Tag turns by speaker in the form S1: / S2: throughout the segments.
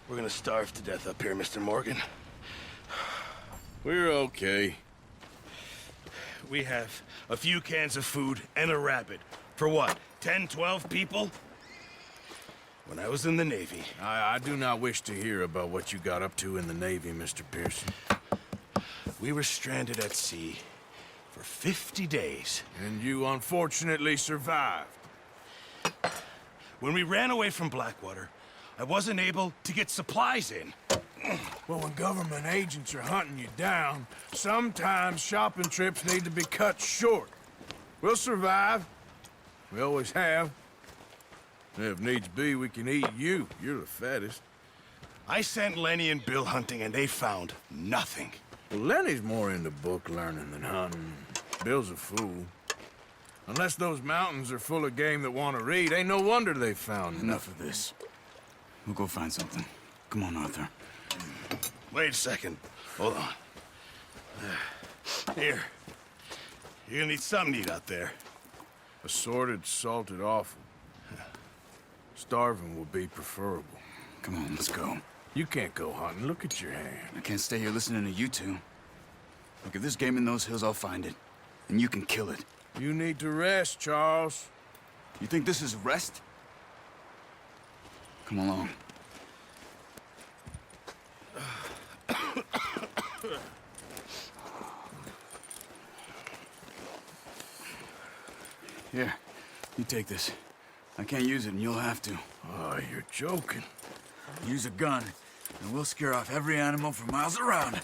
S1: We're gonna starve to death up here, Mr. Morgan.
S2: We're okay.
S1: We have a few cans of food and a rabbit. For what, 10, 12 people? When I was in the Navy...
S2: I do not wish to hear about what you got up to in the Navy, Mr. Pearson.
S1: We were stranded at sea for 50 days.
S2: And you unfortunately survived.
S1: When we ran away from Blackwater, I wasn't able to get supplies in.
S2: Well, when government agents are hunting you down, sometimes shopping trips need to be cut short. We'll survive. We always have. And if needs be, we can eat you. You're the fattest.
S1: I sent Lenny and Bill hunting, and they found nothing.
S2: Well, Lenny's more into book learning than hunting. Bill's a fool. Unless those mountains are full of game that want to read, ain't no wonder they found
S3: Enough of this. We'll go find something. Come on, Arthur.
S1: Wait a second. Hold on. Here. You're gonna need something to eat out there.
S2: Assorted, salted offal. Starving would be preferable.
S3: Come on, let's go.
S2: You can't go hunting. Look at your hand.
S3: I can't stay here listening to you two. Look, if there's game in those hills, I'll find it. And you can kill it.
S2: You need to rest, Charles.
S3: You think this is rest? Come along. Here, you take this. I can't use it, and you'll have to.
S2: Oh, you're joking.
S3: Use a gun, and we'll scare off every animal for miles around.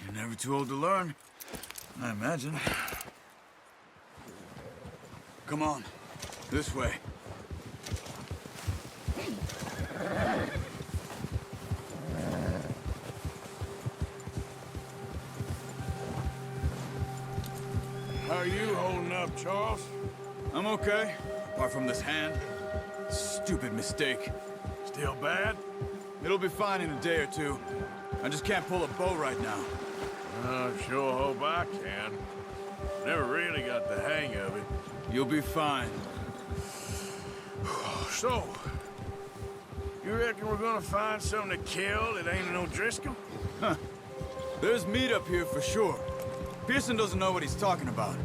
S3: You're never too old to learn, I imagine. Come on, this way.
S2: How are you holding up, Charles?
S3: I'm okay, apart from this hand. Stupid mistake.
S2: Still bad?
S3: It'll be fine in a day or two. I just can't pull a bow right now.
S2: I sure hope I can. Never really got the hang of it.
S3: You'll be fine.
S2: So, you reckon we're gonna find something to kill that ain't no Driscoll?
S3: Huh. There's meat up here for sure. Pearson doesn't know what he's talking about.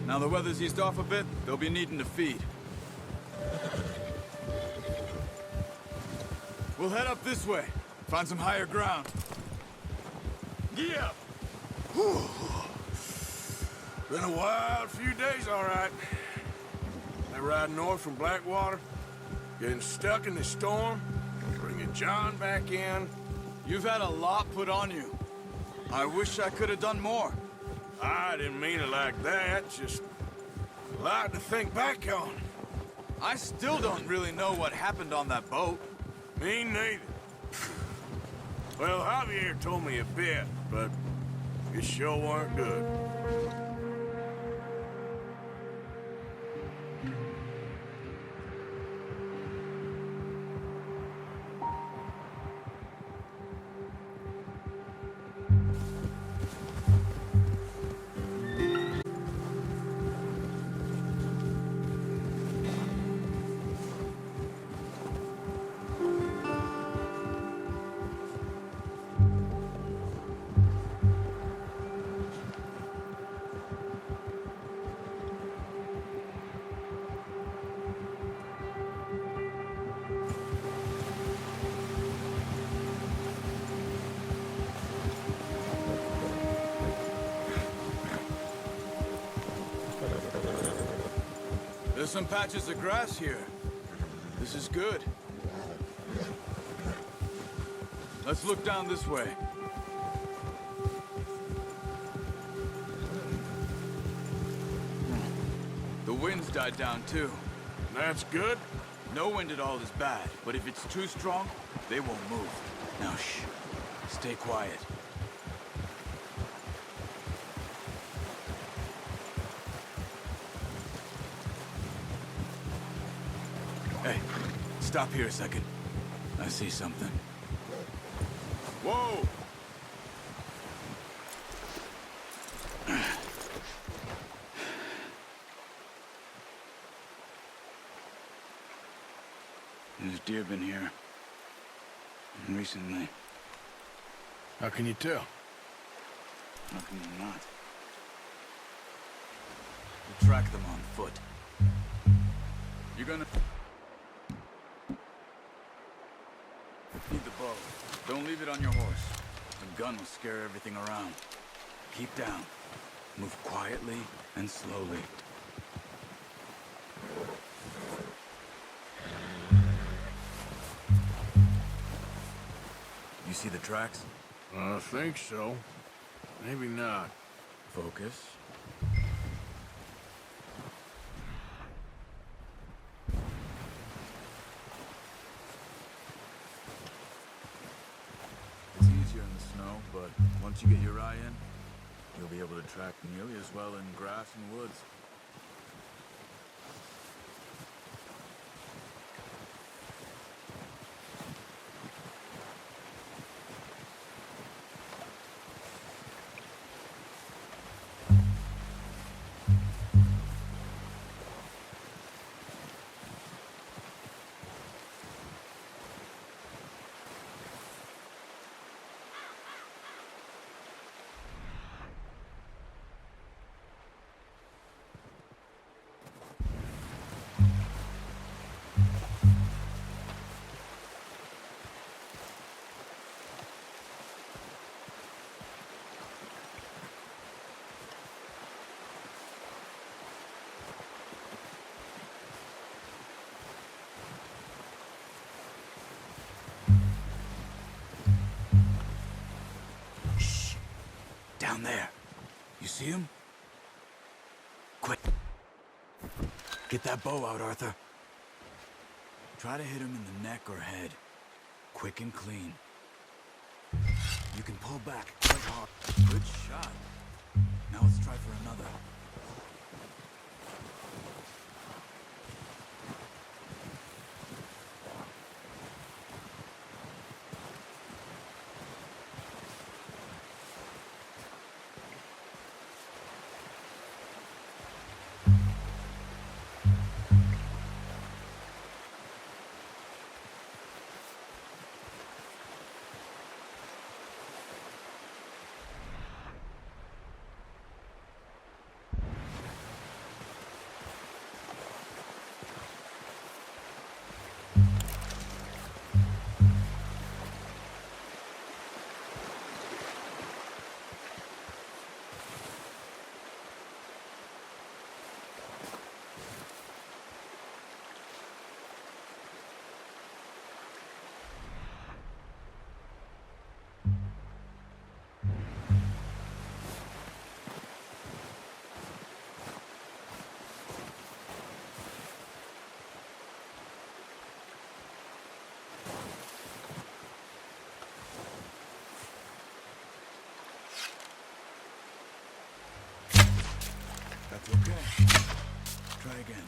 S3: Now the weather's eased off a bit, they'll be needing to feed. We'll head up this way. Find some higher ground.
S2: Yeah. Been a wild few days, all right. They ride north from Blackwater, getting stuck in the storm, bringing John back in.
S3: You've had a lot put on you. I wish I could have done more.
S2: I didn't mean it like that, just a lot to think back on.
S3: I still don't really know what happened on that boat.
S2: Me neither. Well, Javier told me a bit, but it sure weren't good.
S3: There's some patches of grass here. This is good. Let's look down this way. The wind's died down too.
S2: That's good.
S3: No wind at all is bad, but if it's too strong, they won't move. Now shh. Stay quiet. Hey, stop here a second. I see something.
S2: Whoa!
S3: There's deer been here. Recently.
S2: How can you tell?
S3: How can you not? We'll track them on foot. You're gonna... Need the bow. Don't leave it on your horse. The gun will scare everything around. Keep down. Move quietly and slowly. You see the tracks?
S2: I think so. Maybe not.
S3: Focus. It's easier in the snow, but once you get your eye in, you'll be able to track nearly as well in grass and woods. Down there. You see him? Quick. Get that bow out, Arthur. Try to hit him in the neck or head. Quick and clean. You can pull back quite hard. Good shot. Now let's try for another. That's okay. Try again.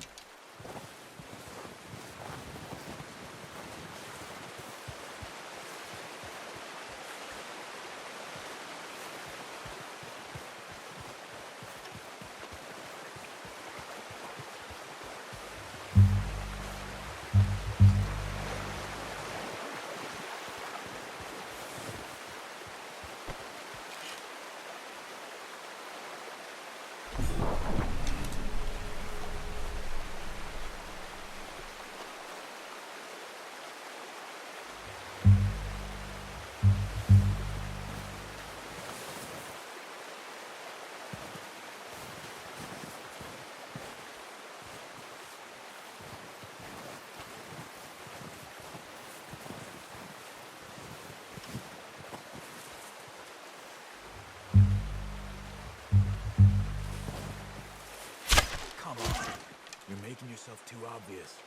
S3: Come on. You're making yourself too obvious.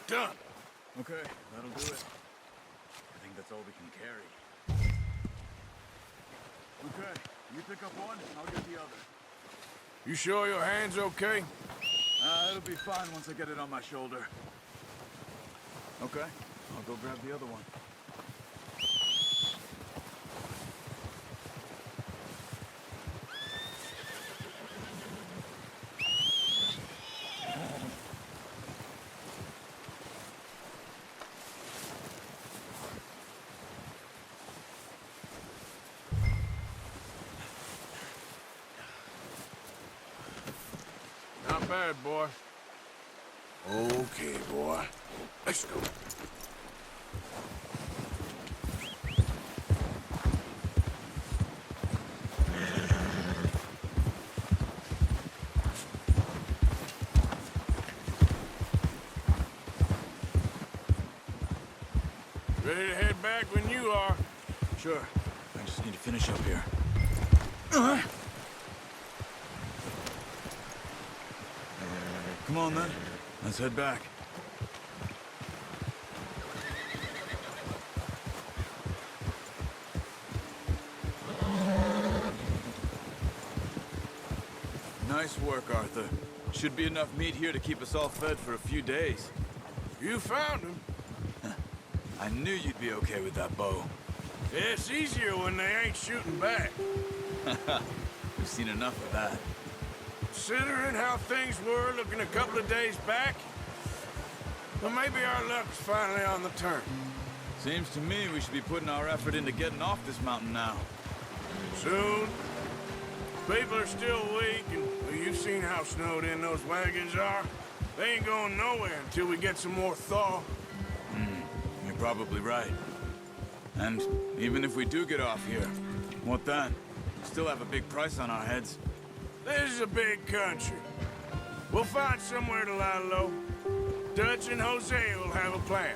S2: Done.
S3: Okay, that'll do it. I think that's all we can carry. Okay, you pick up one, I'll get the other.
S2: You sure your hand's okay?
S3: It'll be fine once I get it on my shoulder. Okay, I'll go grab the other one.
S2: Not bad, boy. Okay, boy. Let's go. Ready to head back when you are.
S3: Sure. I just need to finish up here. Come on, then. Let's head back. Nice work, Arthur. Should be enough meat here to keep us all fed for a few days.
S2: You found him.
S3: I knew you'd be okay with that bow.
S2: It's easier when they ain't shooting back.
S3: We've seen enough of that.
S2: Considering how things were looking a couple of days back, well, maybe our luck's finally on the turn.
S3: Seems to me we should be putting our effort into getting off this mountain now.
S2: Soon. People are still weak, and well, you've seen how snowed in those wagons are. They ain't going nowhere until we get some more thaw.
S3: You're probably right. And even if we do get off here, what then? Still have a big price on our heads.
S2: This is a big country. We'll find somewhere to lie low. Dutch and Jose will have a plan.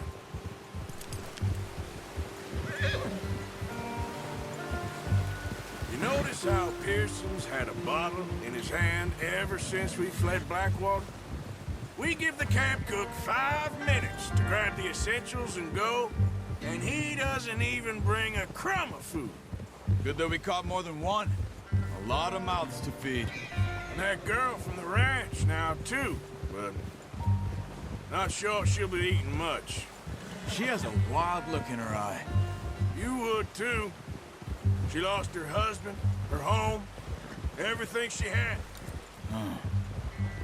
S2: You notice how Pearson's had a bottle in his hand ever since we fled Blackwater? We give the camp cook 5 minutes to grab the essentials and go, and he doesn't even bring a crumb of food.
S3: Good that we caught more than one. A lot of mouths to feed.
S2: And that girl from the ranch now, too, but not sure she'll be eating much.
S3: She has a wild look in her eye.
S2: You would, too. She lost her husband, her home, everything she had.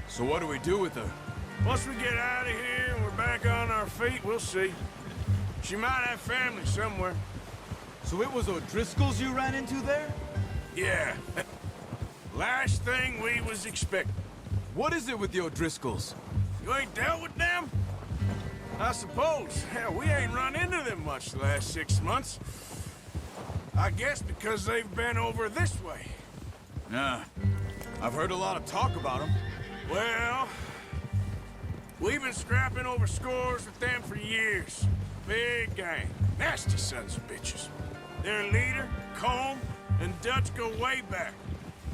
S3: So what do we do with her?
S2: Once we get out of here and we're back on our feet, we'll see. She might have family somewhere.
S3: So it was O'Driscoll's you ran into there?
S2: Yeah. Last thing we was expecting.
S3: What is it with the O'Driscolls?
S2: You ain't dealt with them? I suppose. Hell, we ain't run into them much the last 6 months. I guess because they've been over this way.
S3: Yeah. I've heard a lot of talk about them.
S2: Well, we've been scrapping over scores with them for years. Big gang. Nasty sons of bitches. Their leader, Combe, and Dutch go way back.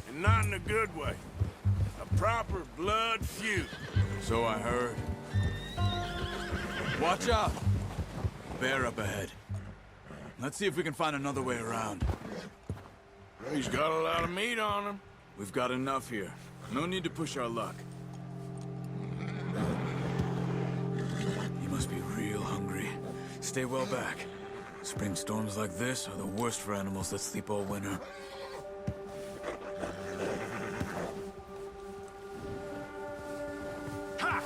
S2: And not in a good way. A proper blood feud.
S3: So I heard. Watch out! Bear up ahead. Let's see if we can find another way around.
S2: He's got a lot of meat on him.
S3: We've got enough here. No need to push our luck. He must be real hungry. Stay well back. Spring storms like this are the worst for animals that sleep all winter.
S2: Ha!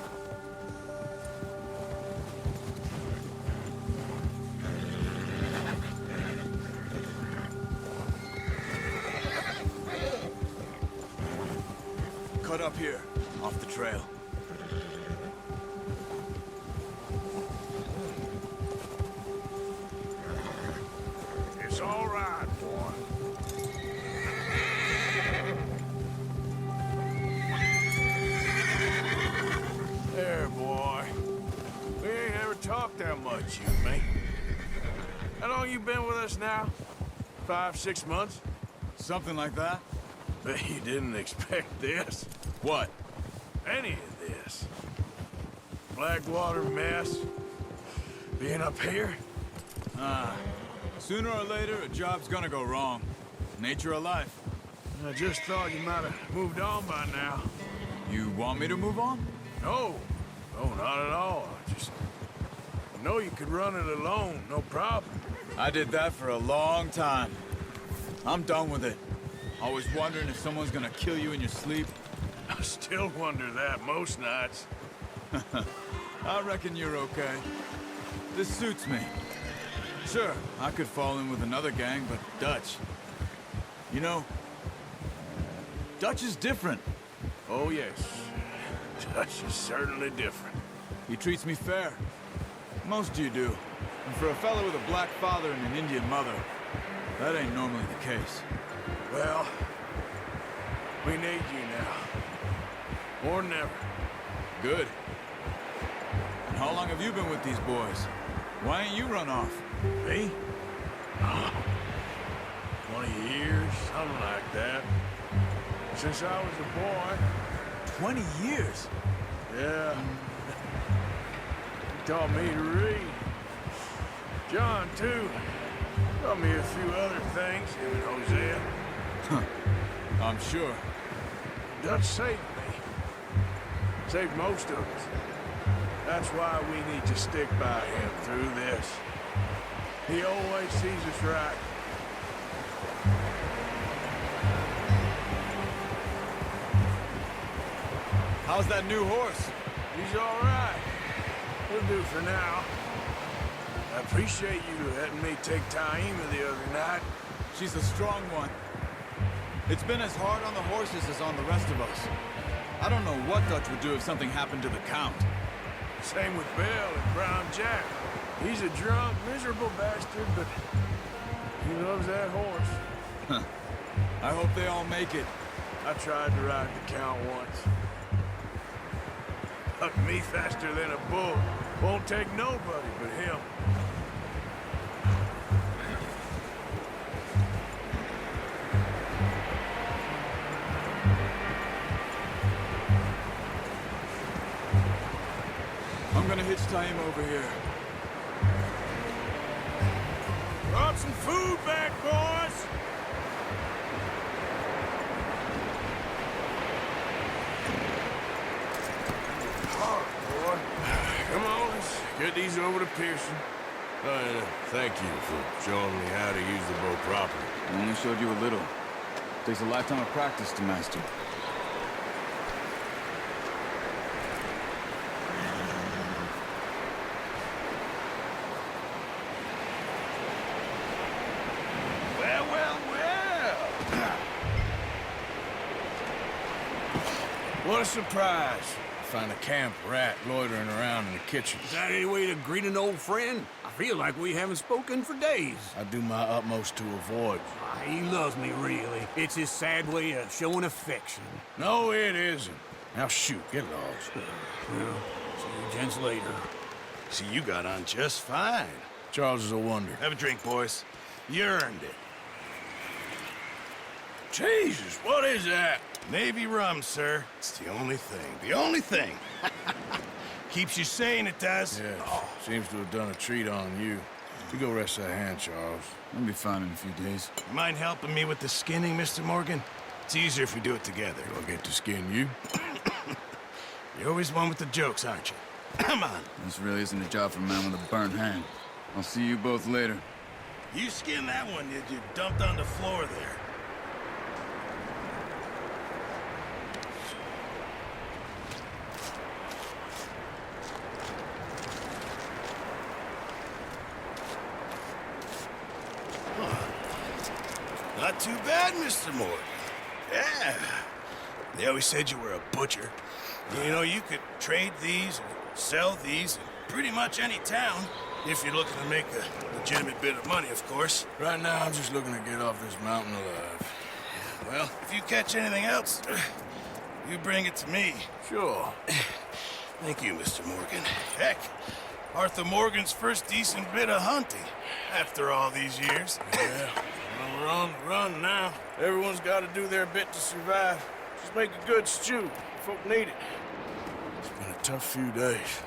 S3: Cut up here, off the trail.
S2: It's all right, boy. There, boy. We ain't ever talked that much, you and me. How long you been with us now? 5, 6 months?
S3: Something like that?
S2: Bet you didn't expect this.
S3: What?
S2: Any of this. Blackwater mess. Being up here?
S3: Sooner or later, a job's gonna go wrong. Nature of life.
S2: I just thought you might have moved on by now.
S3: You want me to move on?
S2: No. No, not at all. I know you could run it alone, no problem.
S3: I did that for a long time. I'm done with it. Always wondering if someone's gonna kill you in your sleep.
S2: I still wonder that most nights.
S3: I reckon you're okay. This suits me. Sure, I could fall in with another gang, but Dutch... You know, Dutch is different.
S2: Oh, yes. Dutch is certainly different.
S3: He treats me fair. Most of you do. And for a fella with a black father and an Indian mother, that ain't normally the case.
S2: Well, we need you now. More than ever.
S3: Good. And how long have you been with these boys? Why ain't you run off?
S2: Me? 20 years, something like that. Since I was a boy.
S3: 20 years?
S2: Yeah. He taught me to read. John, too. Taught me a few other things, him and Hosea.
S3: I'm sure.
S2: Dutch saved me. Saved most of us. That's why we need to stick by him through this. He always sees us right.
S3: How's that new horse?
S2: He's all right. We'll do for now. I appreciate you letting me take Taima the other night.
S3: She's a strong one. It's been as hard on the horses as on the rest of us. I don't know what Dutch would do if something happened to the Count.
S2: Same with Bill and Brown Jack. He's a drunk, miserable bastard, but he loves that horse.
S3: I hope they all make it.
S2: I tried to ride the Count once. Hucked me faster than a bull. Won't take nobody but him.
S3: I'm gonna hitch Taima over here.
S2: Brought some food back, boys! Boy. Come on, let's get these over to Pearson. Thank you for showing me how to use the bow properly.
S3: I only showed you a little. Takes a lifetime of practice to master.
S2: Well, well, well! What a surprise. Find a camp rat loitering around in the kitchen.
S4: Is that any way to greet an old friend? I feel like we haven't spoken for days.
S2: I do my utmost to avoid.
S4: He loves me, really. It's his sad way of showing affection.
S2: No, it isn't. Now shoot, get lost.
S4: Well, see you gents later.
S1: See, you got on just fine.
S2: Charles is a wonder.
S1: Have a drink, boys. You earned it.
S2: Jesus, what is that?
S1: Navy rum, sir. It's the only thing. The only thing. Keeps you sane, it does.
S2: Yes, seems to have done a treat on you. You go rest that hand, Charles.
S3: I'll be fine in a few days.
S1: Mind helping me with the skinning, Mr. Morgan? It's easier if we do it together.
S2: Do I get to skin you?
S1: You're always one with the jokes, aren't you? Come on.
S3: This really isn't a job for a man with a burnt hand. I'll see you both later.
S1: You skinned that one you dumped on the floor there. Not too bad, Mr. Morgan. Yeah. They always said you were a butcher. You know, you could trade these or sell these in pretty much any town, if you're looking to make a legitimate bit of money, of course.
S2: Right now, I'm just looking to get off this mountain alive.
S1: Well, if you catch anything else, you bring it to me.
S2: Sure.
S1: Thank you, Mr. Morgan. Heck, Arthur Morgan's first decent bit of hunting after all these years.
S2: Yeah. Well, we're on the run now. Everyone's got to do their bit to survive. Just make a good stew. Folk need it. It's been a tough few days.